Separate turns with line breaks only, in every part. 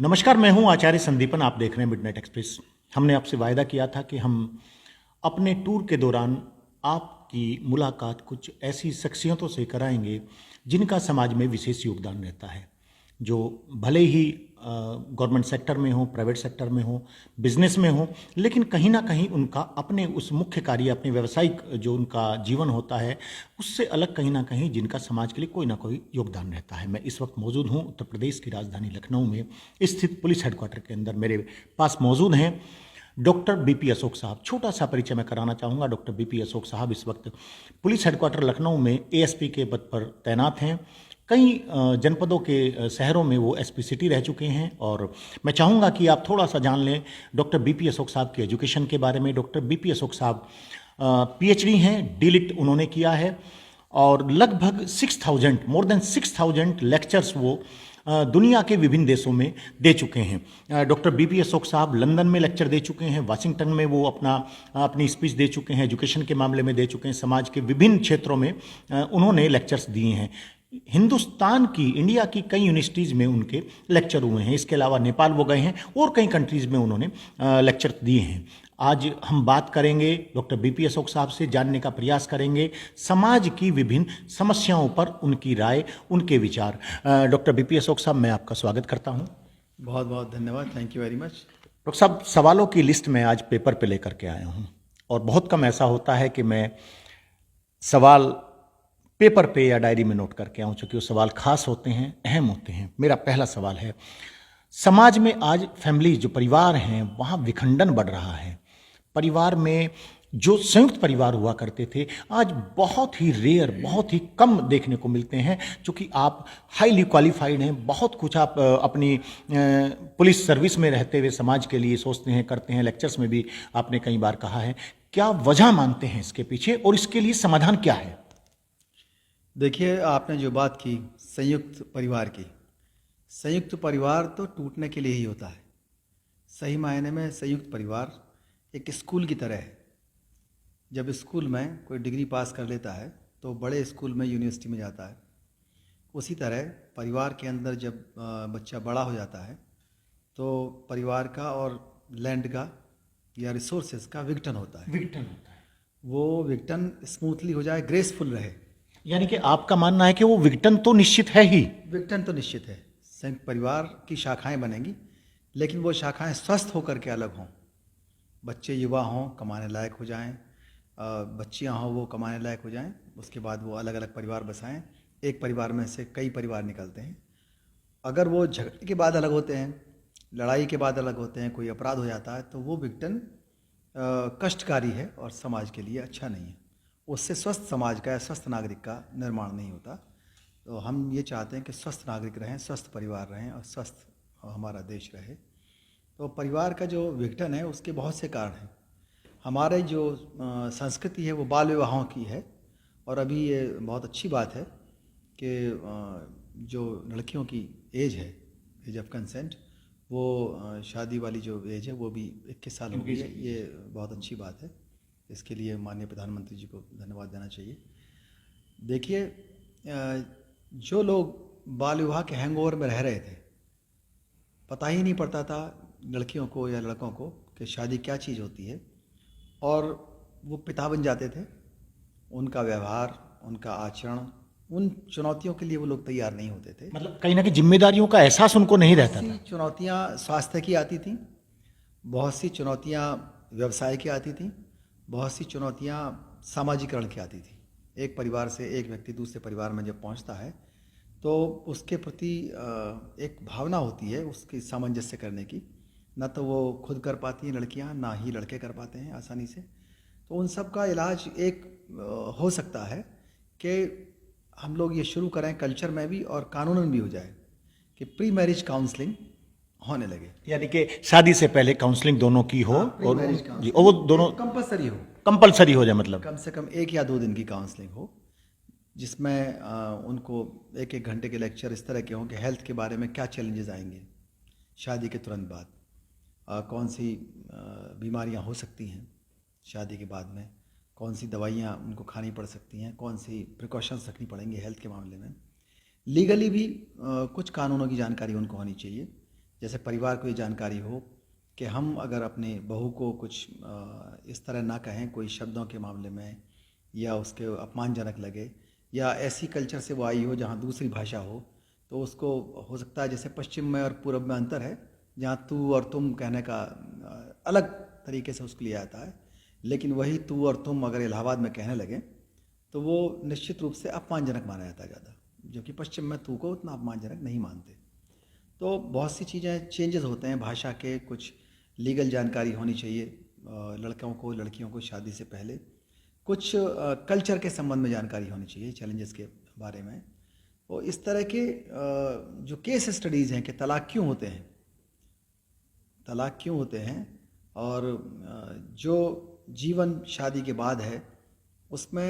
नमस्कार, मैं हूं आचार्य संदीपन। आप देख रहे हैं मिडनाइट एक्सप्रेस। हमने आपसे वायदा किया था कि हम अपने टूर के दौरान आपकी मुलाकात कुछ ऐसी शख्सियतों से कराएंगे जिनका समाज में विशेष योगदान रहता है, जो भले ही गवर्नमेंट सेक्टर में हो, प्राइवेट सेक्टर में हो, बिजनेस में हो, लेकिन कहीं ना कहीं उनका अपने उस मुख्य कार्य, अपने व्यावसायिक जो उनका जीवन होता है, उससे अलग कहीं ना कहीं जिनका समाज के लिए कोई ना कोई योगदान रहता है। मैं इस वक्त मौजूद हूँ उत्तर प्रदेश की राजधानी लखनऊ में स्थित पुलिस हेडक्वार्टर के अंदर। मेरे पास मौजूद हैं डॉक्टर बीपी अशोक साहब। छोटा सा परिचय मैं कराना चाहूँगा। डॉक्टर बीपी अशोक साहब इस वक्त पुलिस हेडक्वार्टर लखनऊ में एएसपी के पद पर तैनात हैं। कई जनपदों के शहरों में वो एसपी सिटी रह चुके हैं और मैं चाहूँगा कि आप थोड़ा सा जान लें डॉक्टर बीपी अशोक साहब की एजुकेशन के बारे में। डॉक्टर बीपी अशोक साहब पीएचडी हैं, डीलिट उन्होंने किया है और लगभग 6000 मोर देन 6000 लेक्चर्स वो दुनिया के विभिन्न देशों में दे चुके हैं। डॉक्टर बीपी अशोक साहब लंदन में लेक्चर दे चुके हैं, वाशिंगटन में वो अपनी स्पीच दे चुके हैं, एजुकेशन के मामले में दे चुके हैं, समाज के विभिन्न क्षेत्रों में उन्होंने लेक्चर्स दिए हैं। हिंदुस्तान की, इंडिया की कई यूनिवर्सिटीज़ में उनके लेक्चर हुए हैं। इसके अलावा नेपाल वो गए हैं और कई कंट्रीज़ में उन्होंने लेक्चर दिए हैं। आज हम बात करेंगे डॉक्टर बीपी अशोक साहब से, जानने का प्रयास करेंगे समाज की विभिन्न समस्याओं पर उनकी राय, उनके विचार। डॉक्टर बीपी अशोक साहब, मैं आपका स्वागत करता हूं।
बहुत बहुत धन्यवाद। Thank you very much.
Doctor साहब, सवालों की लिस्ट मैं आज पेपर पे लेकर के आया हूं और बहुत कम ऐसा होता है कि मैं सवाल पेपर पे या डायरी में नोट करके आऊं, चूंकि वो सवाल खास होते हैं, अहम होते हैं। मेरा पहला सवाल है, समाज में आज फैमिली, जो परिवार हैं, वहाँ विखंडन बढ़ रहा है। परिवार में जो संयुक्त परिवार हुआ करते थे, आज बहुत ही रेयर, बहुत ही कम देखने को मिलते हैं। चूँकि आप हाईली क्वालिफाइड हैं, बहुत कुछ आप अपनी पुलिस सर्विस में रहते हुए समाज के लिए सोचते हैं, करते हैं, लेक्चर्स में भी आपने कई बार कहा है। क्या वजह मानते हैं इसके पीछे और इसके लिए समाधान क्या है?
देखिए, आपने जो बात की संयुक्त परिवार की, संयुक्त परिवार तो टूटने के लिए ही होता है। सही मायने में संयुक्त परिवार एक स्कूल की तरह है। जब स्कूल में कोई डिग्री पास कर लेता है तो बड़े स्कूल में, यूनिवर्सिटी में जाता है। उसी तरह परिवार के अंदर जब बच्चा बड़ा हो जाता है तो परिवार का और लैंड का या रिसोर्सेज का विघटन होता है।
विघटन होता है।
वो विघटन स्मूथली हो जाए, ग्रेसफुल रहे।
यानी कि आपका मानना है कि वो विघटन तो निश्चित है ही।
विघटन तो निश्चित है। संयुक्त परिवार की शाखाएं बनेंगी, लेकिन वो शाखाएं स्वस्थ होकर के अलग हों। बच्चे युवा हों, कमाने लायक हो जाएं, बच्चियां हों वो कमाने लायक हो जाएं, उसके बाद वो अलग अलग परिवार बसाएं। एक परिवार में से कई परिवार निकलते हैं। अगर वो झगड़े के बाद अलग होते हैं, लड़ाई के बाद अलग होते हैं, कोई अपराध हो जाता है, तो वो विघटन कष्टकारी है और समाज के लिए अच्छा नहीं है। उससे स्वस्थ समाज का या स्वस्थ नागरिक का निर्माण नहीं होता। तो हम ये चाहते हैं कि स्वस्थ नागरिक रहें, स्वस्थ परिवार रहें और स्वस्थ हमारा देश रहे। तो परिवार का जो विघटन है उसके बहुत से कारण हैं। हमारे जो संस्कृति है वो बाल विवाहों की है, और अभी ये बहुत अच्छी बात है कि जो लड़कियों की एज है, एज ऑफ कंसेंट, वो शादी वाली जो एज है वो भी 21 साल हो गई है। ये बहुत अच्छी बात है। इसके लिए माननीय प्रधानमंत्री जी को धन्यवाद देना चाहिए। देखिए, जो लोग बाल विवाह के हैंगओवर में रह रहे थे, पता ही नहीं पड़ता था लड़कियों को या लड़कों को कि शादी क्या चीज़ होती है, और वो पिता बन जाते थे। उनका व्यवहार, उनका आचरण, उन चुनौतियों के लिए वो लोग तैयार नहीं होते थे।
मतलब कहीं ना कहीं जिम्मेदारियों का एहसास उनको नहीं रहता था।
चुनौतियाँ स्वास्थ्य की आती थी, बहुत सी चुनौतियाँ व्यवसाय की आती थी, बहुत सी चुनौतियाँ सामाजिकरण की आती थी। एक परिवार से एक व्यक्ति दूसरे परिवार में जब पहुंचता है तो उसके प्रति एक भावना होती है उसकी सामंजस्य करने की। न तो वो खुद कर पाती हैं लड़कियां, ना ही लड़के कर पाते हैं आसानी से। तो उन सब का इलाज एक हो सकता है कि हम लोग ये शुरू करें कल्चर में भी और कानूनन भी हो जाए कि प्री मैरिज काउंसलिंग होने लगे।
यानी कि शादी से पहले काउंसलिंग दोनों की हो, और जी, और वो दोनों
कंपलसरी हो,
कंपलसरी हो जाए। मतलब
कम से कम 1 या 2 दिन की काउंसलिंग हो, जिसमें उनको 1-1 घंटे के लेक्चर इस तरह के हों कि हेल्थ के बारे में क्या चैलेंजेस आएंगे शादी के तुरंत बाद, कौन सी बीमारियां हो सकती हैं शादी के बाद में, कौन सी दवाइयां उनको खानी पड़ सकती हैं, कौन सी प्रिकॉशंस रखनी पड़ेंगी हेल्थ के मामले में। लीगली भी कुछ कानूनों की जानकारी उनको होनी चाहिए जैसे परिवार को ये जानकारी हो कि हम अगर अपनी बहू को कुछ इस तरह ना कहें कोई शब्दों के मामले में, या उसके अपमानजनक लगे, या ऐसी कल्चर से वो आई हो जहाँ दूसरी भाषा हो, तो उसको हो सकता है, जैसे पश्चिम में और पूर्व में अंतर है, जहाँ तू और तुम कहने का अलग तरीके से उसके लिए आता है, लेकिन वही तू और तुम अगर इलाहाबाद में कहने लगे तो वो निश्चित रूप से अपमानजनक माना जाता है ज़्यादा, जो कि पश्चिम में तू को उतना अपमानजनक नहीं मानते। तो बहुत सी चीज़ें चेंजेस होते हैं भाषा के। कुछ लीगल जानकारी होनी चाहिए लड़कों को, लड़कियों को शादी से पहले। कुछ कल्चर के संबंध में जानकारी होनी चाहिए, चैलेंजेस के बारे में। और इस तरह के जो केस स्टडीज़ हैं कि तलाक क्यों होते हैं, तलाक क्यों होते हैं, और जो जीवन शादी के बाद है उसमें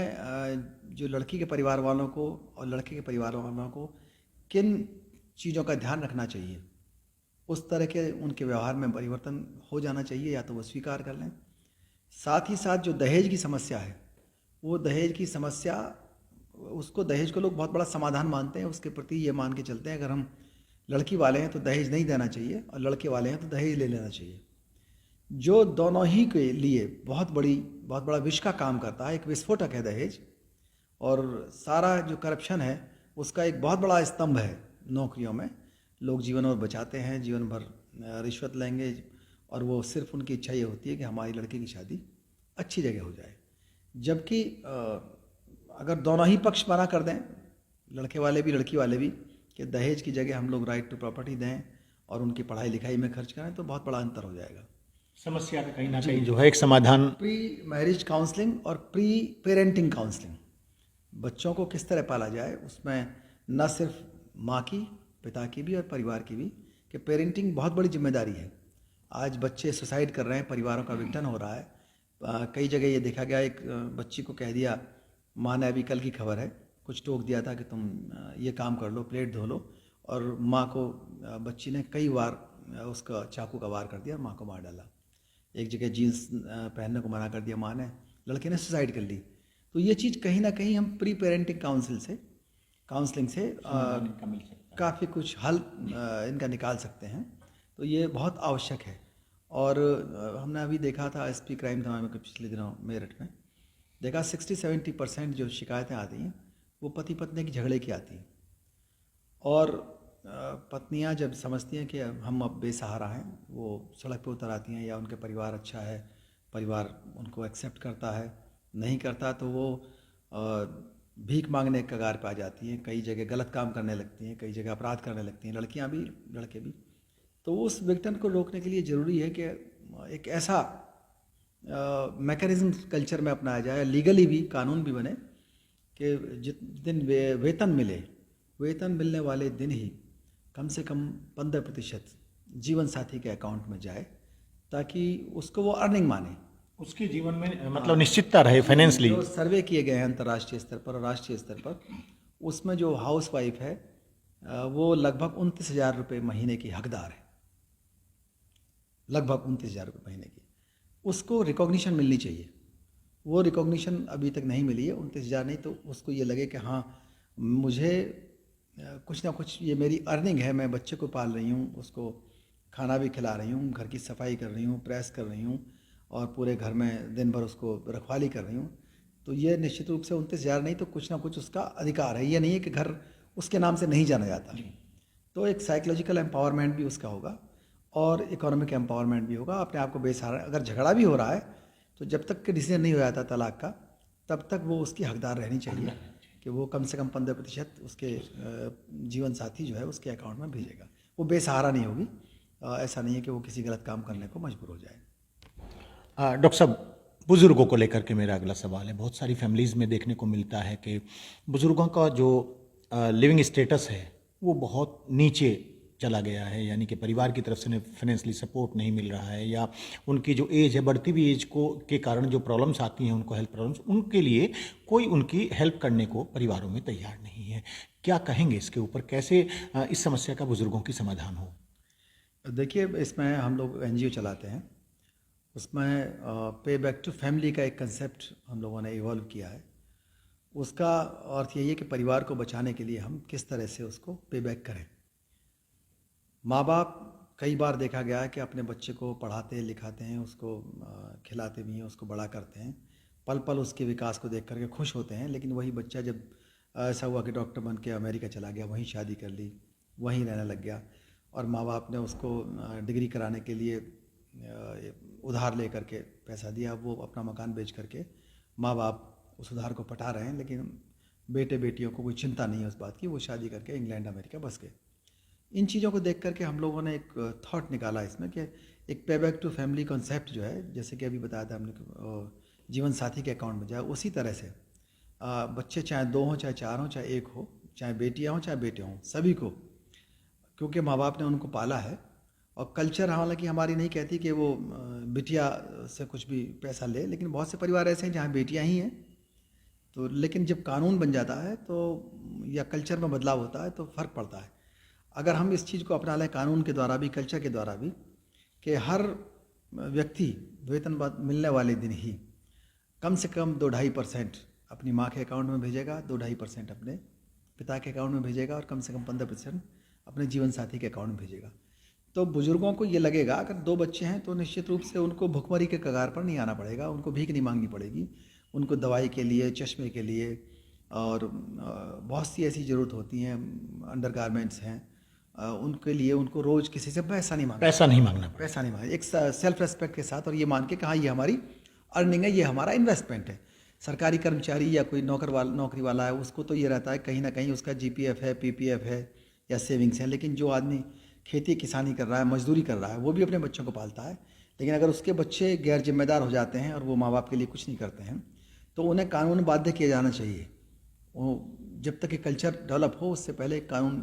जो लड़की के परिवार वालों को और लड़के के परिवार वालों को किन चीज़ों का ध्यान रखना चाहिए, उस तरह के उनके व्यवहार में परिवर्तन हो जाना चाहिए, या तो वो स्वीकार कर लें। साथ ही साथ जो दहेज की समस्या है, वो दहेज की समस्या, उसको दहेज को लोग बहुत बड़ा समाधान मानते हैं, उसके प्रति ये मान के चलते हैं अगर हम लड़की वाले हैं तो दहेज नहीं देना चाहिए, और लड़के वाले हैं तो दहेज ले लेना चाहिए, जो दोनों ही के लिए बहुत बड़ा विष का काम करता है। एक विस्फोटक है दहेज, और सारा जो करप्शन है उसका एक बहुत बड़ा स्तंभ है नौकरियों में। लोग जीवन भर बचाते हैं, जीवन भर रिश्वत लेंगे, और वो सिर्फ उनकी इच्छा ये होती है कि हमारी लड़की की शादी अच्छी जगह हो जाए। जबकि अगर दोनों ही पक्ष मना कर दें, लड़के वाले भी लड़की वाले भी, कि दहेज की जगह हम लोग राइट टू प्रॉपर्टी दें और उनकी पढ़ाई लिखाई में खर्च करें, तो बहुत बड़ा अंतर हो जाएगा।
समस्या का कहीं ना कहीं जो है एक समाधान।
प्री मैरिज काउंसलिंग और प्री पेरेंटिंग काउंसलिंग, बच्चों को किस तरह पाला जाए, उसमें न सिर्फ माँ की, पिता की भी और परिवार की भी, कि पेरेंटिंग बहुत बड़ी जिम्मेदारी है। आज बच्चे सुसाइड कर रहे हैं, परिवारों का विघटन हो रहा है। कई जगह ये देखा गया, एक बच्ची को कह दिया, माँ ने, अभी कल की खबर है, कुछ टोक दिया था कि तुम ये काम कर लो, प्लेट धो लो, और माँ को, बच्ची ने कई बार उसका चाकू का वार कर दिया और माँ को मार डाला। एक जगह जीन्स पहनने को मना कर दिया माँ ने, लड़के ने सुसाइड कर ली। तो ये चीज़ कहीं ना कहीं हम प्री पेरेंटिंग काउंसलिंग से काफ़ी कुछ हल इनका निकाल सकते हैं। तो ये बहुत आवश्यक है। और हमने अभी देखा था एसपी क्राइम था में पिछले दिनों मेरठ में, देखा 60-70% जो शिकायतें आती हैं वो पति पत्नी की झगड़े की आती हैं। और पत्नियां जब समझती हैं कि हम अब बेसहारा हैं, वो सड़क पे उतर आती हैं, या उनके परिवार अच्छा है, परिवार उनको एक्सेप्ट करता है, नहीं करता तो वो भीख मांगने के कगार पे आ जाती हैं। कई जगह गलत काम करने लगती हैं, कई जगह अपराध करने लगती हैं, लड़कियां भी लड़के भी। तो उस विघटन को रोकने के लिए ज़रूरी है कि एक ऐसा मैकेनिज्म कल्चर में अपनाया जाए, लीगली भी कानून भी बने, कि जिस दिन वेतन मिले, वेतन मिलने वाले दिन ही कम से कम 15% जीवन साथी के अकाउंट में जाए, ताकि उसको वो अर्निंग माने,
उसके जीवन में मतलब निश्चितता रहे फाइनेंशियली।
जो सर्वे किए गए हैं अंतर्राष्ट्रीय स्तर पर और राष्ट्रीय स्तर पर, उसमें जो हाउस वाइफ है वो लगभग 29,000 रुपये महीने की हकदार है, लगभग 29,000 रुपये महीने की। उसको रिकॉग्निशन मिलनी चाहिए, वो रिकॉग्निशन अभी तक नहीं मिली है। 29,000 नहीं तो उसको ये लगे कि हाँ, मुझे कुछ ना कुछ, ये मेरी अर्निंग है, मैं बच्चे को पाल रही हूँ, उसको खाना भी खिला रही हूँ, घर की सफाई कर रही हूँ, प्रेस कर रही हूँ, और पूरे घर में दिन भर उसको रखवाली कर रही हूँ। तो ये निश्चित रूप से 29,000 नहीं तो कुछ ना कुछ उसका अधिकार है। ये नहीं है कि घर उसके नाम से नहीं जाना जाता। तो एक साइकोलॉजिकल एम्पावरमेंट भी उसका होगा, और इकोनॉमिक एम्पावरमेंट भी होगा। अपने आप को बेसहारा, अगर झगड़ा भी हो रहा है तो जब तक कि डिसीजन नहीं हो जाता तलाक का, तब तक वो उसकी हकदार रहनी चाहिए, कि वो कम से कम 15% उसके जीवन साथी जो है उसके अकाउंट में भेजेगा। वो बेसहारा नहीं होगी। ऐसा नहीं है कि वो किसी गलत काम करने को मजबूर हो जाए।
डॉक्टर साहब, बुज़ुर्गों को लेकर के मेरा अगला सवाल है। बहुत सारी फैमिलीज़ में देखने को मिलता है कि बुज़ुर्गों का जो लिविंग स्टेटस है वो बहुत नीचे चला गया है, यानी कि परिवार की तरफ से फाइनेंशियली सपोर्ट नहीं मिल रहा है, या उनकी जो एज है, बढ़ती हुई एज को के कारण जो प्रॉब्लम्स आती हैं उनको, हेल्थ प्रॉब्लम्स, उनके लिए कोई उनकी हेल्प करने को परिवारों में तैयार नहीं है। क्या कहेंगे इसके ऊपर, कैसे इस समस्या का बुज़ुर्गों की समाधान हो?
देखिए, इसमें हम लोग NGO चलाते हैं, उसमें पे बैक टू फैमिली का एक कंसेप्ट हम लोगों ने इवॉल्व किया है। उसका अर्थ यही है कि परिवार को बचाने के लिए हम किस तरह से उसको पे बैक करें। माँ बाप कई बार देखा गया है कि अपने बच्चे को पढ़ाते लिखाते हैं, उसको खिलाते भी हैं, उसको बड़ा करते हैं, पल पल उसके विकास को देख करके खुश होते हैं। लेकिन वही बच्चा जब ऐसा हुआ कि डॉक्टर बन के अमेरिका चला गया, वहीं शादी कर ली, वहीं रहने लग गया, और माँ बाप ने उसको डिग्री कराने के लिए उधार ले करके पैसा दिया, वो अपना मकान बेच करके माँ बाप उस उधार को पटा रहे हैं, लेकिन बेटे बेटियों को कोई चिंता नहीं है उस बात की, वो शादी करके इंग्लैंड अमेरिका बस गए। इन चीज़ों को देख करके हम लोगों ने एक थॉट निकाला इसमें कि एक पे बैक टू फैमिली कॉन्सेप्ट जो है, जैसे कि अभी बताया था हमने जीवन साथी के अकाउंट में जाए, उसी तरह से बच्चे चाहे 2 हों, चाहे 4 हों, चाहे 1 हो, चाहे बेटियां हों, चाहे बेटे हों, सभी को, क्योंकि माँ बाप ने उनको पाला है। और कल्चर हालांकि हमारी नहीं कहती कि वो बिटिया से कुछ भी पैसा ले, लेकिन बहुत से परिवार ऐसे हैं जहाँ बेटियाँ ही हैं, तो लेकिन जब कानून बन जाता है तो या कल्चर में बदलाव होता है तो फ़र्क पड़ता है। अगर हम इस चीज़ को अपना लें कानून के द्वारा भी, कल्चर के द्वारा भी, कि हर व्यक्ति वेतन मिलने वाले दिन ही कम से कम 2-2.5% अपनी माँ के अकाउंट में भेजेगा, 2-2.5% अपने पिता के अकाउंट में भेजेगा, और कम से कम 15% अपने जीवन साथी के अकाउंट में भेजेगा। तो बुजुर्गों को ये लगेगा, अगर 2 बच्चे हैं तो निश्चित रूप से उनको भुखमरी के कगार पर नहीं आना पड़ेगा, उनको भीख नहीं मांगनी पड़ेगी, उनको दवाई के लिए, चश्मे के लिए, और बहुत सी ऐसी ज़रूरत होती हैं, अंडर गारमेंट्स हैं, उनके लिए उनको रोज़ किसी से पैसा नहीं मांगना, पैसा नहीं मांगना, एक सेल्फ रेस्पेक्ट के साथ, और ये मान के कि हाँ ये हमारी अर्निंग है, ये हमारा इन्वेस्टमेंट है। सरकारी कर्मचारी या कोई नौकरी वाला है, उसको तो ये रहता है कहीं ना कहीं उसका GPF है, PPF है या सेविंग्स है, लेकिन जो आदमी खेती किसानी कर रहा है, मजदूरी कर रहा है, वो भी अपने बच्चों को पालता है। लेकिन अगर उसके बच्चे गैर जिम्मेदार हो जाते हैं और वो माँ बाप के लिए कुछ नहीं करते हैं, तो उन्हें कानून बाध्य किया जाना चाहिए। वो जब तक कि कल्चर डेवलप हो, उससे पहले कानून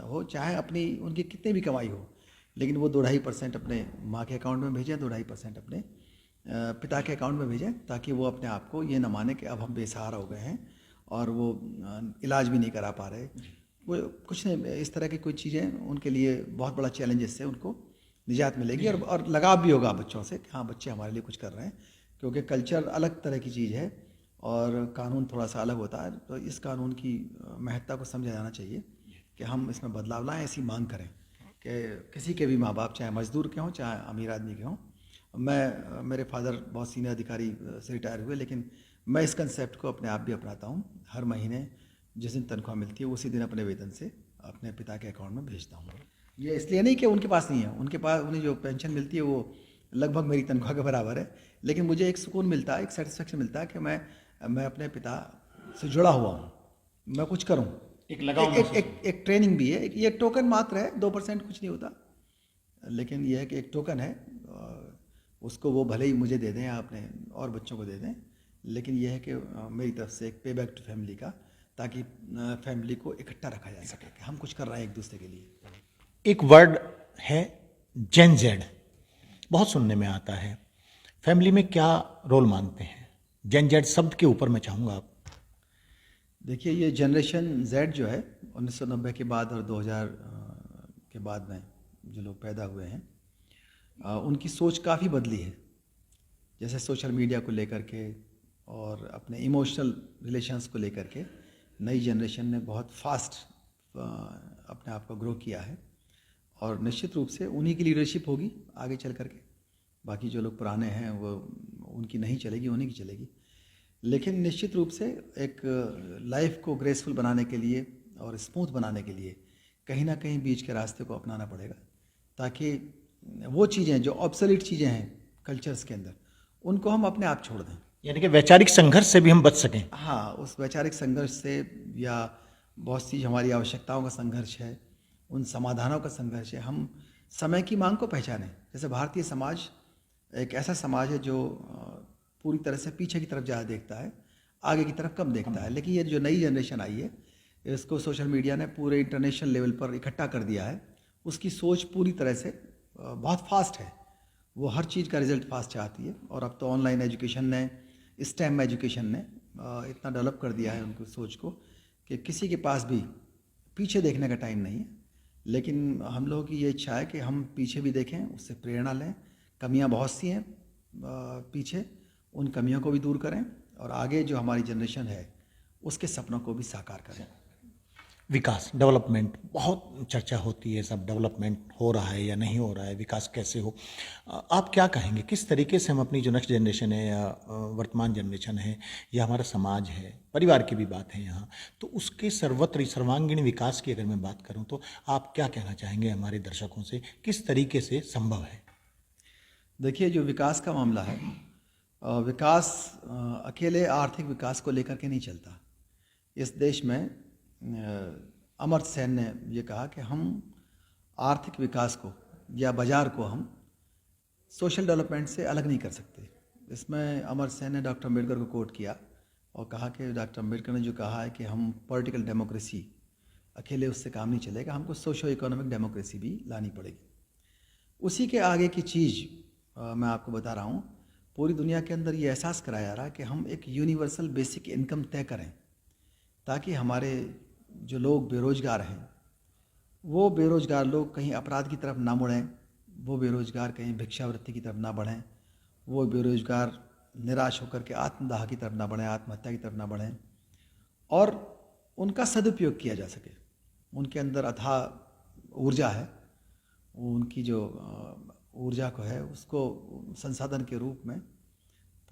हो, चाहे अपनी उनकी कितनी भी कमाई हो, लेकिन वो 2-2.5% अपने माँ के अकाउंट में भेजें, 2-2.5% अपने पिता के अकाउंट में भेजें, ताकि वो अपने आप को ये न माने कि अब हम बेसहारा हो गए हैं और वो इलाज भी नहीं करा पा रहे, वो कुछ नहीं, इस तरह की कोई चीज़ें उनके लिए बहुत बड़ा चैलेंजेस से उनको निजात मिलेगी, और लगाव भी होगा बच्चों से कि हाँ बच्चे हमारे लिए कुछ कर रहे हैं, क्योंकि कल्चर अलग तरह की चीज़ है और कानून थोड़ा सा अलग होता है। तो इस कानून की महत्ता को समझा जाना चाहिए कि हम इसमें बदलाव लाएँ, ऐसी मांग करें कि किसी के भी माँ बाप, चाहे मजदूर के हों चाहे अमीर आदमी के हों। मेरे फादर बहुत सीनियर अधिकारी से रिटायर हुए, लेकिन मैं इस कंसेप्ट को अपने आप भी अपनाता हूँ। हर महीने जिस दिन तनख्वाह मिलती है उसी दिन अपने वेतन से अपने पिता के अकाउंट में भेजता हूँ। ये इसलिए नहीं कि उनके पास नहीं है, उनके पास उन्हें जो पेंशन मिलती है वो लगभग मेरी तनख्वाह के बराबर है, लेकिन मुझे एक सुकून मिलता है, एक सेटिस्फेक्शन मिलता है कि मैं अपने पिता से जुड़ा हुआ हूँ, मैं कुछ करूँ,
एक लगाव,
एक ट्रेनिंग भी है, ये टोकन मात्र है, 2% कुछ नहीं होता, लेकिन यह है कि एक टोकन है, उसको वो भले ही मुझे दे दें या अपने और बच्चों को दे दें, लेकिन यह है कि मेरी तरफ से एक पे बैक टू फैमिली का, ताकि फैमिली को इकट्ठा रखा जा सके कि हम कुछ कर रहे हैं एक दूसरे के लिए।
एक वर्ड है जेन जेड, बहुत सुनने में आता है, फैमिली में क्या रोल मानते हैं? जेन जेड शब्द के ऊपर मैं चाहूँगा आप।
देखिए, ये जनरेशन जेड जो है 1990 के बाद और 2000 के बाद में जो लोग पैदा हुए हैं, उनकी सोच काफ़ी बदली है। जैसे सोशल मीडिया को लेकर के और अपने इमोशनल रिलेशंस को लेकर के नई जनरेशन ने बहुत फास्ट अपने आप को ग्रो किया है, और निश्चित रूप से उन्हीं की लीडरशिप होगी आगे चल करके। बाकी जो लोग पुराने हैं वो उनकी नहीं चलेगी, उन्हीं की चलेगी। लेकिन निश्चित रूप से एक लाइफ को ग्रेसफुल बनाने के लिए और स्मूथ बनाने के लिए कहीं ना कहीं बीच के रास्ते को अपनाना पड़ेगा, ताकि वो चीज़ें जो ऑब्सोलीट चीज़ें हैं कल्चर्स के अंदर, उनको हम अपने आप छोड़ दें,
यानी कि वैचारिक संघर्ष से भी हम बच सकें।
हाँ, उस वैचारिक संघर्ष से, या बहुत सी हमारी आवश्यकताओं का संघर्ष है, उन समाधानों का संघर्ष है, हम समय की मांग को पहचानें। जैसे भारतीय समाज एक ऐसा समाज है जो पूरी तरह से पीछे की तरफ ज़्यादा देखता है, आगे की तरफ कम देखता है। लेकिन ये जो नई जनरेशन आई है, इसको सोशल मीडिया ने पूरे इंटरनेशनल लेवल पर इकट्ठा कर दिया है। उसकी सोच पूरी तरह से बहुत फास्ट है, वो हर चीज़ का रिजल्ट फास्ट चाहती है। और अब तो ऑनलाइन एजुकेशन ने, स्टेम एजुकेशन ने इतना डेवलप कर दिया है उनकी सोच को कि किसी के पास भी पीछे देखने का टाइम नहीं है। लेकिन हम लोगों की ये इच्छा है कि हम पीछे भी देखें, उससे प्रेरणा लें। कमियां बहुत सी हैं पीछे, उन कमियों को भी दूर करें और आगे जो हमारी जनरेशन है उसके सपनों को भी साकार करें।
विकास, डेवलपमेंट बहुत चर्चा होती है, सब डेवलपमेंट हो रहा है या नहीं हो रहा है, विकास कैसे हो। आप क्या कहेंगे किस तरीके से हम अपनी जो नेक्स्ट जनरेशन है या वर्तमान जनरेशन है या हमारा समाज है, परिवार की भी बात है यहाँ, तो उसके सर्वत्र सर्वांगीण विकास की अगर मैं बात करूँ तो आप क्या कहना चाहेंगे हमारे दर्शकों से, किस तरीके से संभव है?
देखिए, जो विकास का मामला है, विकास अकेले आर्थिक विकास को लेकर के नहीं चलता। इस देश में अमर्त्य सेन ने ये कहा कि हम आर्थिक विकास को या बाजार को हम सोशल डेवलपमेंट से अलग नहीं कर सकते। इसमें अमर्त्य सेन ने डॉक्टर अम्बेडकर को कोट किया और कहा कि डॉक्टर अम्बेडकर ने जो कहा है कि हम पॉलिटिकल डेमोक्रेसी अकेले उससे काम नहीं चलेगा, हमको सोशो इकोनॉमिक डेमोक्रेसी भी लानी पड़ेगी। उसी के आगे की चीज़ मैं आपको बता रहा हूँ। पूरी दुनिया के अंदर ये एहसास कराया जा रहा है कि हम एक यूनिवर्सल बेसिक इनकम तय करें ताकि हमारे जो लोग बेरोज़गार हैं वो बेरोज़गार लोग कहीं अपराध की तरफ ना मुड़ें, वो बेरोज़गार कहीं भिक्षावृत्ति की तरफ ना बढ़ें, वो बेरोज़गार निराश होकर के आत्मदाह की तरफ ना बढ़ें, आत्महत्या की तरफ ना बढ़ें, और उनका सदुपयोग किया जा सके। उनके अंदर अथाह ऊर्जा है, उनकी जो ऊर्जा को है उसको संसाधन के रूप में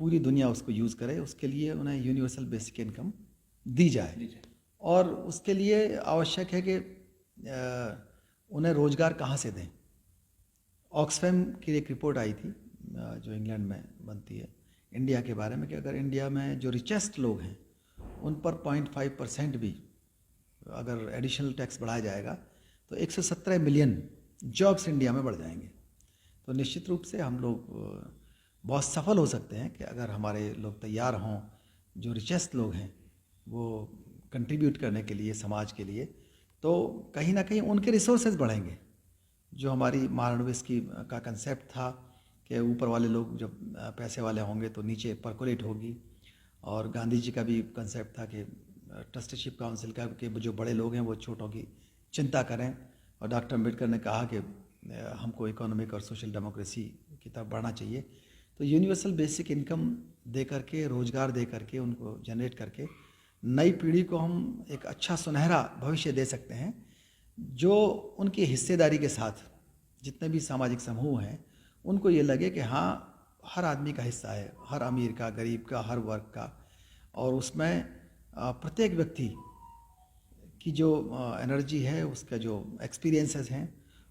पूरी दुनिया उसको यूज़ करे, उसके लिए उन्हें यूनिवर्सल बेसिक इनकम दी जाए। और उसके लिए आवश्यक है कि उन्हें रोज़गार कहाँ से दें। ऑक्सफैम की एक रिपोर्ट आई थी जो इंग्लैंड में बनती है इंडिया के बारे में, कि अगर इंडिया में जो रिचेस्ट लोग हैं उन पर 0.5% भी अगर एडिशनल टैक्स बढ़ाया जाएगा तो 117 मिलियन जॉब्स इंडिया में बढ़ जाएंगे। तो निश्चित रूप से हम लोग बहुत सफल हो सकते हैं कि अगर हमारे लोग तैयार हों, जो रिचेस्ट लोग हैं वो कंट्रीब्यूट करने के लिए समाज के लिए, तो कहीं ना कहीं उनके रिसोर्सेज बढ़ेंगे। जो हमारी महालनोबिस की का कंसेप्ट था कि ऊपर वाले लोग जब पैसे वाले होंगे तो नीचे परकोलेट होगी, और गांधी जी का भी कंसेप्ट था कि ट्रस्टीशिप काउंसिल का कि जो बड़े लोग हैं वो छोटों की चिंता करें, और डॉक्टर अम्बेडकर ने कहा कि हमको इकोनॉमिक और सोशल डेमोक्रेसी की तरफ बढ़ना चाहिए। तो यूनिवर्सल बेसिक इनकम दे करके, रोज़गार दे करके, उनको जनरेट करके नई पीढ़ी को हम एक अच्छा सुनहरा भविष्य दे सकते हैं, जो उनकी हिस्सेदारी के साथ जितने भी सामाजिक समूह हैं उनको ये लगे कि हाँ, हर आदमी का हिस्सा है, हर अमीर का, गरीब का, हर वर्ग का, और उसमें प्रत्येक व्यक्ति की जो एनर्जी है, उसका जो एक्सपीरियंसेस हैं,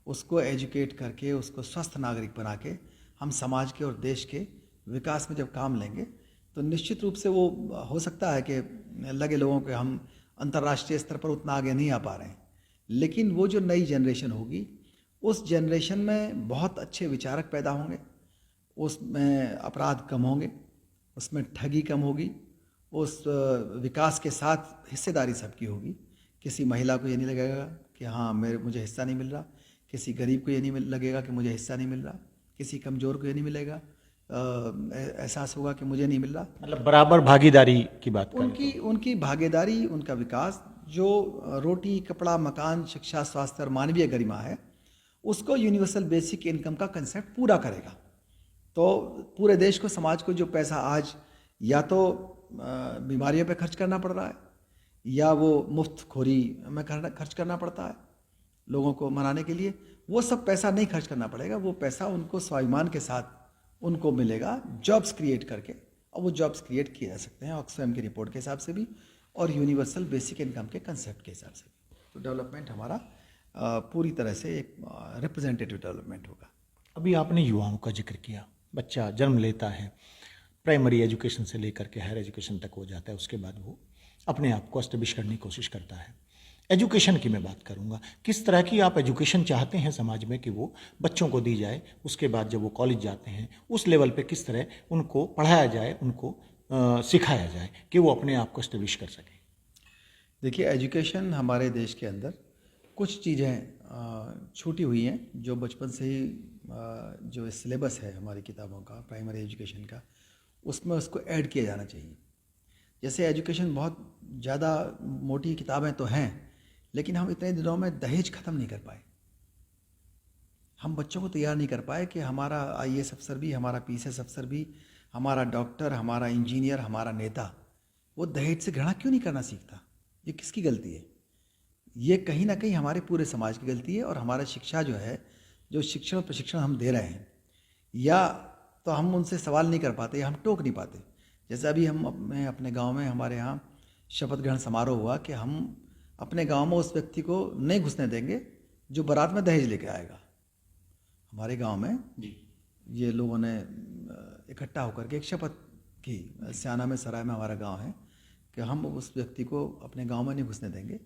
उसको एजुकेट करके, उसको स्वस्थ नागरिक बना के हम समाज के और देश के विकास में जब काम लेंगे तो निश्चित रूप से वो हो सकता है कि लगे लोगों के हम अंतर्राष्ट्रीय स्तर पर उतना आगे नहीं आ पा रहे हैं, लेकिन वो जो नई जनरेशन होगी उस जनरेशन में बहुत अच्छे विचारक पैदा होंगे, उसमें अपराध कम होंगे, उसमें ठगी कम होगी, उस विकास के साथ हिस्सेदारी सबकी होगी। किसी महिला को ये नहीं लगेगा कि हाँ मुझे हिस्सा नहीं मिल रहा, किसी गरीब को ये नहीं लगेगा कि मुझे हिस्सा नहीं मिल रहा, किसी कमज़ोर को ये नहीं मिलेगा, एहसास होगा कि मुझे नहीं मिल रहा।
मतलब बराबर भागीदारी की बात करें
उनकी भागीदारी, उनका विकास, जो रोटी, कपड़ा, मकान, शिक्षा, स्वास्थ्य और मानवीय गरिमा है, उसको यूनिवर्सल बेसिक इनकम का कंसेप्ट पूरा करेगा। तो पूरे देश को, समाज को जो पैसा आज या तो बीमारियों पे खर्च करना पड़ रहा है या वो मुफ्त खोरी में खर्च करना पड़ता है लोगों को मनाने के लिए, वो सब पैसा नहीं खर्च करना पड़ेगा। वो पैसा उनको स्वाभिमान के साथ उनको मिलेगा जॉब्स क्रिएट करके, और वो जॉब्स क्रिएट किए जा सकते हैं ऑक्सफैम की रिपोर्ट के हिसाब से भी और यूनिवर्सल बेसिक इनकम के कंसेप्ट के हिसाब से भी। तो डेवलपमेंट हमारा पूरी तरह से एक रिप्रेजेंटेटिव डेवलपमेंट होगा।
अभी आपने युवाओं का जिक्र किया, बच्चा जन्म लेता है, प्राइमरी एजुकेशन से लेकर के हायर एजुकेशन तक हो जाता है, उसके बाद वो अपने आप को एस्टेब्लिश करने की कोशिश करता है। एजुकेशन की मैं बात करूंगा, किस तरह की आप एजुकेशन चाहते हैं समाज में कि वो बच्चों को दी जाए, उसके बाद जब वो कॉलेज जाते हैं उस लेवल पे किस तरह उनको पढ़ाया जाए, उनको सिखाया जाए कि वो अपने आप को एस्टेब्लिश कर सकें?
देखिए, एजुकेशन हमारे देश के अंदर कुछ चीज़ें छूटी हुई हैं जो बचपन से ही जो सिलेबस है हमारी किताबों का, प्राइमरी एजुकेशन का, उसमें उसको ऐड किया जाना चाहिए। जैसे एजुकेशन बहुत ज़्यादा मोटी किताबें तो हैं, लेकिन हम इतने दिनों में दहेज ख़त्म नहीं कर पाए। हम बच्चों को तैयार नहीं कर पाए कि हमारा IAS अफसर भी, हमारा PCS अफसर भी, हमारा डॉक्टर, हमारा इंजीनियर, हमारा नेता वो दहेज से घृणा क्यों नहीं करना सीखता। ये किसकी गलती है? ये कहीं ना कहीं हमारे पूरे समाज की गलती है। और हमारा शिक्षा जो है, जो शिक्षण प्रशिक्षण हम दे रहे हैं, या तो हम उनसे सवाल नहीं कर पाते या हम टोक नहीं पाते। जैसे अभी हम अपने गांव में, हमारे यहाँ शपथ ग्रहण समारोह हुआ कि हम अपने गांव में उस व्यक्ति को नहीं घुसने देंगे जो बारात में दहेज लेके आएगा। हमारे गांव में ये लोगों ने इकट्ठा होकर के एक शपथ की, स्याना में सराय में हमारा गांव है, कि हम उस व्यक्ति को अपने गांव में नहीं घुसने देंगे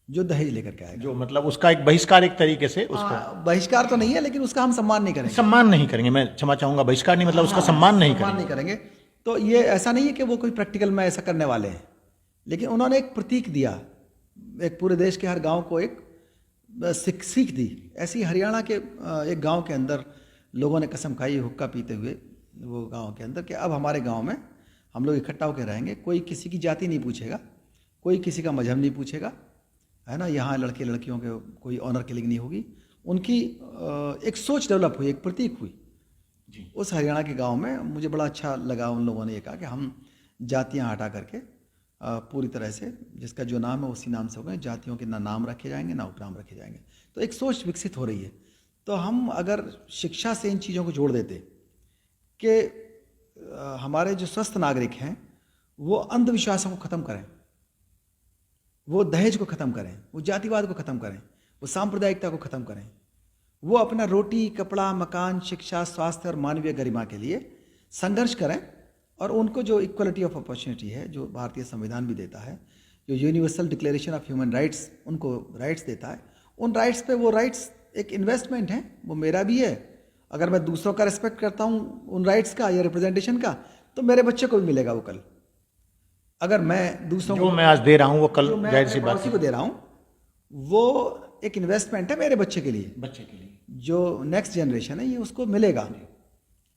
जो दहेज लेकर के आएगा।
जो मतलब उसका एक बहिष्कार एक तरीके से उसको
बहिष्कार तो नहीं है, लेकिन उसका हम सम्मान नहीं करेंगे।
सम्मान नहीं करेंगे, मैं क्षमा चाहूंगा, बहिष्कार नहीं मतलब उसका सम्मान नहीं
सम्मान
करेंगे।
नहीं करेंगे। तो ये ऐसा नहीं है कि वो कोई प्रैक्टिकल में ऐसा करने वाले हैं, लेकिन उन्होंने एक प्रतीक दिया, एक पूरे देश के हर गांव को एक सीख दी। ऐसी हरियाणा के एक गांव के अंदर लोगों ने कसम खाई हुक्का पीते हुए वो गांव के अंदर, कि अब हमारे गांव में हम लोग इकट्ठा होकर रहेंगे, कोई किसी की जाति नहीं पूछेगा, कोई किसी का मजहब नहीं पूछेगा, है ना। यहाँ लड़के लड़कियों के कोई ऑनर किलिंग नहीं होगी। उनकी एक सोच डेवलप हुई, एक प्रतीक हुई जी। उस हरियाणा के गांव में मुझे बड़ा अच्छा लगा। उन लोगों ने ये कहा कि हम जातियां हटा करके पूरी तरह से जिसका जो नाम है उसी नाम से हो गए, जातियों के ना नाम रखे जाएंगे ना उपनाम रखे जाएंगे। तो एक सोच विकसित हो रही है। तो हम अगर शिक्षा से इन चीज़ों को जोड़ देते कि हमारे जो स्वस्थ नागरिक हैं वो अंधविश्वासों को ख़त्म करें, वो दहेज को ख़त्म करें, वो जातिवाद को ख़त्म करें, वो सांप्रदायिकता को ख़त्म करें, वो अपना रोटी कपड़ा मकान शिक्षा स्वास्थ्य और मानवीय गरिमा के लिए संघर्ष करें, और उनको जो इक्वलिटी ऑफ अपॉर्चुनिटी है, जो भारतीय संविधान भी देता है, जो universal declaration of human rights उनको राइट्स देता है, उन राइट्स पे, वो राइट्स एक इन्वेस्टमेंट है, वो मेरा भी है। अगर मैं दूसरों का रिस्पेक्ट करता हूँ उन राइट्स का या रिप्रेजेंटेशन का, तो मेरे बच्चे को भी मिलेगा वो कल। अगर मैं दूसरों
जो मैं आज दे रहा हूँ वो कल जाहिर सी बात
पड़ोसी को दे रहा हूँ, वो एक इन्वेस्टमेंट है मेरे बच्चे के लिए, जो नेक्स्ट जनरेशन है ये उसको मिलेगा।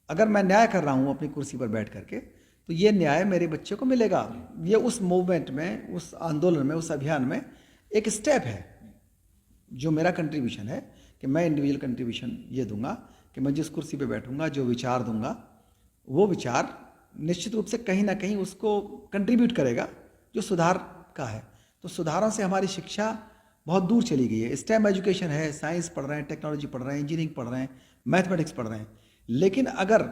अगर मैं न्याय कर रहा हूँ अपनी कुर्सी पर बैठ करके, तो ये न्याय मेरे बच्चे को मिलेगा। ये उस मूवमेंट में, उस आंदोलन में, उस अभियान में एक स्टेप है, जो मेरा कंट्रीब्यूशन है, कि मैं इंडिविजुअल कंट्रीब्यूशन ये दूंगा कि मैं जिस कुर्सी पे बैठूंगा, जो विचार दूंगा, वो विचार निश्चित रूप से कहीं ना कहीं उसको कंट्रीब्यूट करेगा जो सुधार का है। तो सुधारों से हमारी शिक्षा बहुत दूर चली गई है। स्टेम एजुकेशन है, साइंस पढ़ रहे हैं, टेक्नोलॉजी पढ़ रहे हैं, इंजीनियरिंग पढ़ रहे हैं, मैथमेटिक्स पढ़ रहे हैं, लेकिन अगर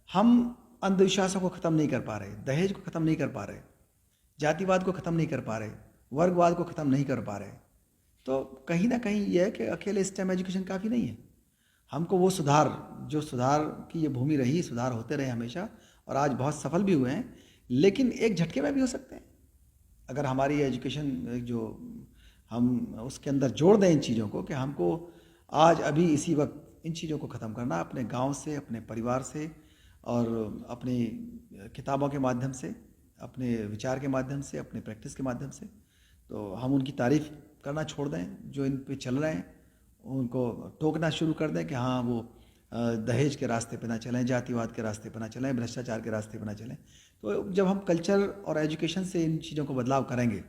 हम अंधविश्वासों को ख़त्म नहीं कर पा रहे, दहेज को ख़त्म नहीं कर पा रहे, जातिवाद को ख़त्म नहीं कर पा रहे, वर्गवाद को ख़त्म नहीं कर पा रहे, तो कहीं ना कहीं यह है कि अकेले स्टेम एजुकेशन काफ़ी नहीं है। हमको वो सुधार, जो सुधार की ये भूमि रही, सुधार होते रहे हमेशा, और आज बहुत सफल भी हुए हैं, लेकिन एक झटके में भी हो सकते हैं। अगर हमारी एजुकेशन जो हम उसके अंदर जोड़ दें इन चीज़ों को, कि हमको आज अभी इसी वक्त इन चीज़ों को ख़त्म करना, अपने गांव से, अपने परिवार से, और अपनी किताबों के माध्यम से, अपने विचार के माध्यम से, अपने प्रैक्टिस के माध्यम से, तो हम उनकी तारीफ़ करना छोड़ दें जो इन पे चल रहे हैं, उनको टोकना शुरू कर दें कि हाँ वो दहेज के रास्ते पे ना चलें, जातिवाद के रास्ते पे ना चलें, भ्रष्टाचार के रास्ते पे ना चलें। तो जब हम कल्चर और एजुकेशन से इन चीज़ों को बदलाव करेंगे,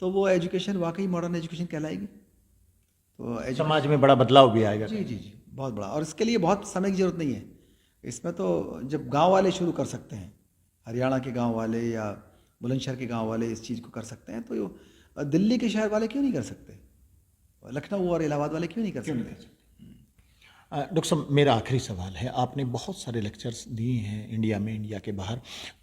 तो वो एजुकेशन वाकई मॉडर्न एजुकेशन कहलाएगी। तो
समाज में बड़ा बदलाव भी आएगा।
जी जी जी, बहुत बड़ा। और इसके लिए बहुत समय की ज़रूरत नहीं है। इसमें तो जब गांव वाले शुरू कर सकते हैं, हरियाणा के गांव वाले या बुलंदशहर के गांव वाले इस चीज़ को कर सकते हैं, तो दिल्ली के शहर वाले क्यों नहीं कर सकते? लखनऊ और इलाहाबाद वाले क्यों नहीं कर सकते?
डॉक्टर साहब, मेरा आखिरी सवाल है, आपने बहुत सारे लेक्चर्स दिए हैं इंडिया में, इंडिया के बाहर,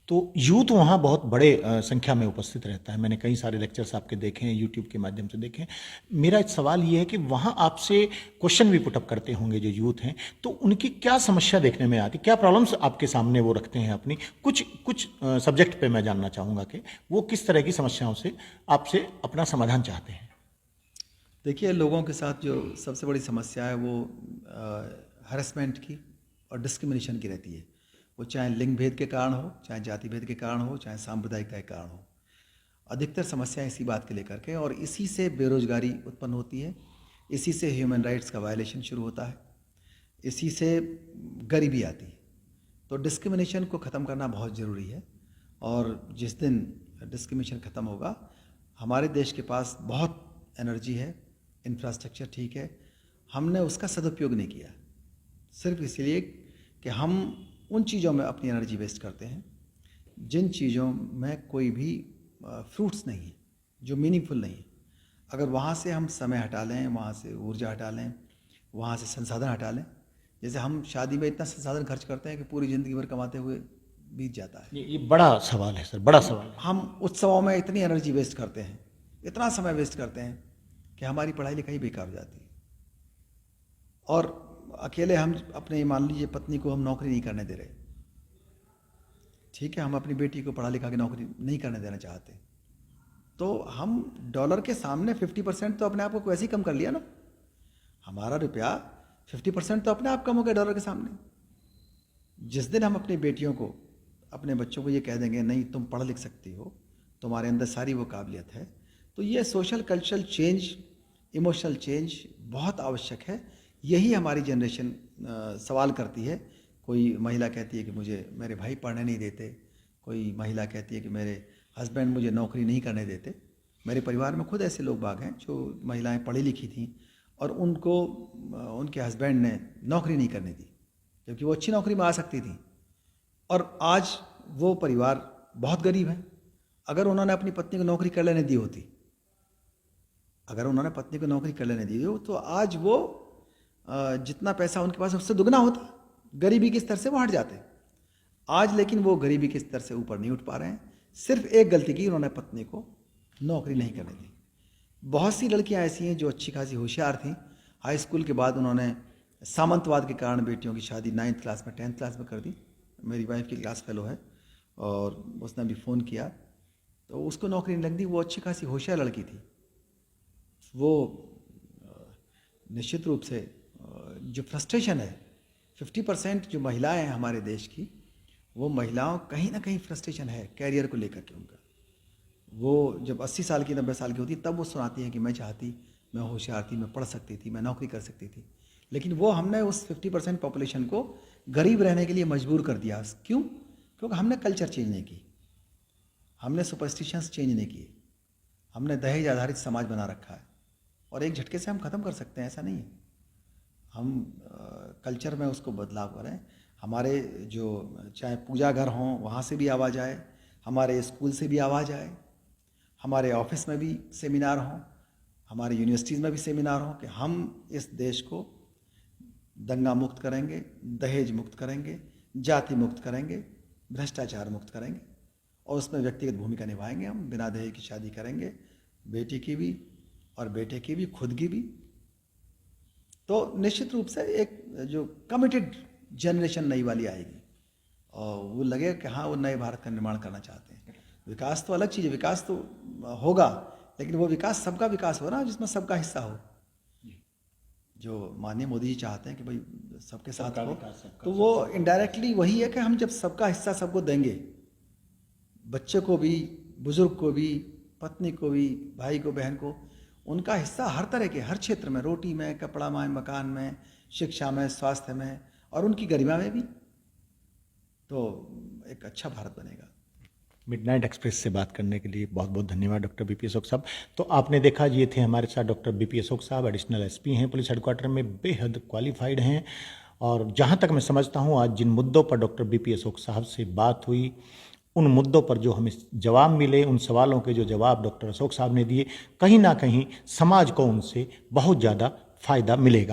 तो यूथ वहाँ बहुत बड़े संख्या में उपस्थित रहता है। मैंने कई सारे लेक्चर्स आपके देखे हैं, यूट्यूब के माध्यम से देखे हैं। मेरा एक सवाल ये है कि वहाँ आपसे क्वेश्चन भी पुटअप करते होंगे जो यूथ हैं, तो उनकी क्या समस्या देखने में आती, क्या प्रॉब्लम्स आपके सामने वो रखते हैं अपनी? कुछ सब्जेक्ट पे मैं जानना चाहूँगा कि वो किस तरह की समस्याओं से आपसे अपना समाधान चाहते हैं।
देखिए, लोगों के साथ जो सबसे बड़ी समस्या है वो हरेसमेंट की और डिस्क्रिमिनेशन की रहती है। वो चाहे लिंग भेद के कारण हो, चाहे जाति भेद के कारण हो, चाहे सांप्रदायिकता के कारण हो। अधिकतर समस्या इसी बात के लेकर के, और इसी से बेरोजगारी उत्पन्न होती है, इसी से ह्यूमन राइट्स का वायलेशन शुरू होता है, इसी से गरीबी आती है। तो डिस्क्रिमिनेशन को ख़त्म करना बहुत ज़रूरी है। और जिस दिन डिस्क्रिमिनेशन ख़त्म होगा, हमारे देश के पास बहुत एनर्जी है, इंफ्रास्ट्रक्चर ठीक है, हमने उसका सदुपयोग नहीं किया, सिर्फ इसलिए कि हम उन चीज़ों में अपनी एनर्जी वेस्ट करते हैं जिन चीज़ों में कोई भी फ्रूट्स नहीं है, जो मीनिंगफुल नहीं है। अगर वहाँ से हम समय हटा लें, वहाँ से ऊर्जा हटा लें, वहाँ से संसाधन हटा लें, जैसे हम शादी में इतना संसाधन खर्च करते हैं कि पूरी ज़िंदगी भर कमाते हुए बीत जाता है।
ये बड़ा सवाल है सर, बड़ा सवाल है।
हम उत्सवों में इतनी एनर्जी वेस्ट करते हैं, इतना समय वेस्ट करते हैं कि हमारी पढ़ाई लिखाई बेकार हो जाती है। और अकेले हम अपने, मान लीजिए पत्नी को हम नौकरी नहीं करने दे रहे, ठीक है, हम अपनी बेटी को पढ़ा लिखा के नौकरी नहीं करने देना चाहते, तो हम डॉलर के सामने 50% तो अपने आप को वैसे ही कम कर लिया ना। हमारा रुपया 50% तो अपने आप कम हो गया डॉलर के सामने। जिस दिन हम अपनी बेटियों को, अपने बच्चों को ये कह देंगे नहीं तुम पढ़ लिख सकती हो, तुम्हारे अंदर सारी वो काबिलियत है, तो ये social cultural change, emotional change बहुत आवश्यक है। यही हमारी जनरेशन सवाल करती है। कोई महिला कहती है कि मुझे मेरे भाई पढ़ने नहीं देते, कोई महिला कहती है कि मेरे हस्बैंड मुझे नौकरी नहीं करने देते। मेरे परिवार में खुद ऐसे लोग बाग हैं जो महिलाएं पढ़ी लिखी थीं और उनको उनके हस्बैंड ने नौकरी नहीं करने दी, जबकि वो अच्छी नौकरी में आ सकती थी। और आज वो परिवार बहुत गरीब है। अगर उन्होंने अपनी पत्नी को नौकरी कर लेने दी होती, अगर उन्होंने पत्नी को नौकरी कर लेने दी हो, तो आज वो जितना पैसा उनके पास उससे दुगना होता, गरीबी के स्तर से वो हट जाते। आज लेकिन वो गरीबी के स्तर से ऊपर नहीं उठ पा रहे हैं। सिर्फ एक गलती की, उन्होंने पत्नी को नौकरी नहीं करने दी। बहुत सी लड़कियां ऐसी हैं जो अच्छी खासी होशियार थीं, हाई स्कूल के बाद उन्होंने सामंतवाद के कारण बेटियों की शादी 9th क्लास में 10th क्लास में कर दी। मेरी वाइफ की क्लास फेलो है और उसने भी फ़ोन किया, तो उसको नौकरी नहीं लग दी। वो अच्छी खासी होशियार लड़की थी। वो निश्चित रूप से जो फ्रस्ट्रेशन है, 50% जो महिलाएं हैं हमारे देश की, वो महिलाओं कहीं ना कहीं फ्रस्ट्रेशन है कैरियर को लेकर के उनका। वो जब 80 साल की 90 साल की होती तब वो सुनाती हैं कि मैं चाहती, मैं होशियार थी, मैं पढ़ सकती थी, मैं नौकरी कर सकती थी। लेकिन वो हमने उस 50% पॉपुलेशन को गरीब रहने के लिए मजबूर कर दिया। क्यों? क्योंकि हमने कल्चर चेंज नहीं की, हमने सुपरस्टिशंस चेंज नहीं किए, हमने दहेज आधारित समाज बना रखा है और एक झटके से हम ख़त्म कर सकते हैं, ऐसा नहीं है। हम कल्चर में उसको बदलाव करें। हमारे जो चाहे पूजा घर हों वहाँ से भी आवाज़ आए, हमारे स्कूल से भी आवाज़ आए, हमारे ऑफिस में भी सेमिनार हों, हमारे यूनिवर्सिटीज़ में भी सेमिनार हों कि हम इस देश को दंगा मुक्त करेंगे, दहेज मुक्त करेंगे, जाति मुक्त करेंगे, भ्रष्टाचार मुक्त करेंगे और उसमें व्यक्तिगत भूमिका निभाएंगे। हम बिना दहेज की शादी करेंगे, बेटी की भी और बेटे की भी, खुद की भी। तो निश्चित रूप से एक जो कमिटेड जनरेशन नई वाली आएगी और वो लगेगा कि हाँ वो नए भारत का निर्माण करना चाहते हैं। विकास तो अलग चीज़ है, विकास तो होगा, लेकिन वो विकास सबका विकास हो ना, जिसमें सबका हिस्सा हो। जो माननीय मोदी जी चाहते हैं कि भाई सबके साथ हो, तो वो इनडायरेक्टली वही है कि हम जब सबका हिस्सा सबको देंगे, बच्चे को भी, बुजुर्ग को भी, पत्नी को भी, भाई को, बहन को, उनका हिस्सा हर तरह के, हर क्षेत्र में, रोटी में, कपड़ा में, मकान में, शिक्षा में, स्वास्थ्य में और उनकी गरिमा में भी, तो एक अच्छा भारत बनेगा।
मिडनाइट एक्सप्रेस से बात करने के लिए बहुत बहुत धन्यवाद डॉक्टर बीपी अशोक साहब। तो आपने देखा, ये थे हमारे साथ डॉक्टर बीपी अशोक साहब, एडिशनल एसपी हैं पुलिस हेडक्वार्टर में, बेहद क्वालिफाइड हैं। और जहाँ तक मैं समझता हूँ, आज जिन मुद्दों पर डॉक्टर बीपी अशोक साहब से बात हुई, उन मुद्दों पर जो हमें जवाब मिले, उन सवालों के जो जवाब डॉक्टर अशोक साहब ने दिए, कहीं ना कहीं समाज को उनसे बहुत ज़्यादा फायदा मिलेगा।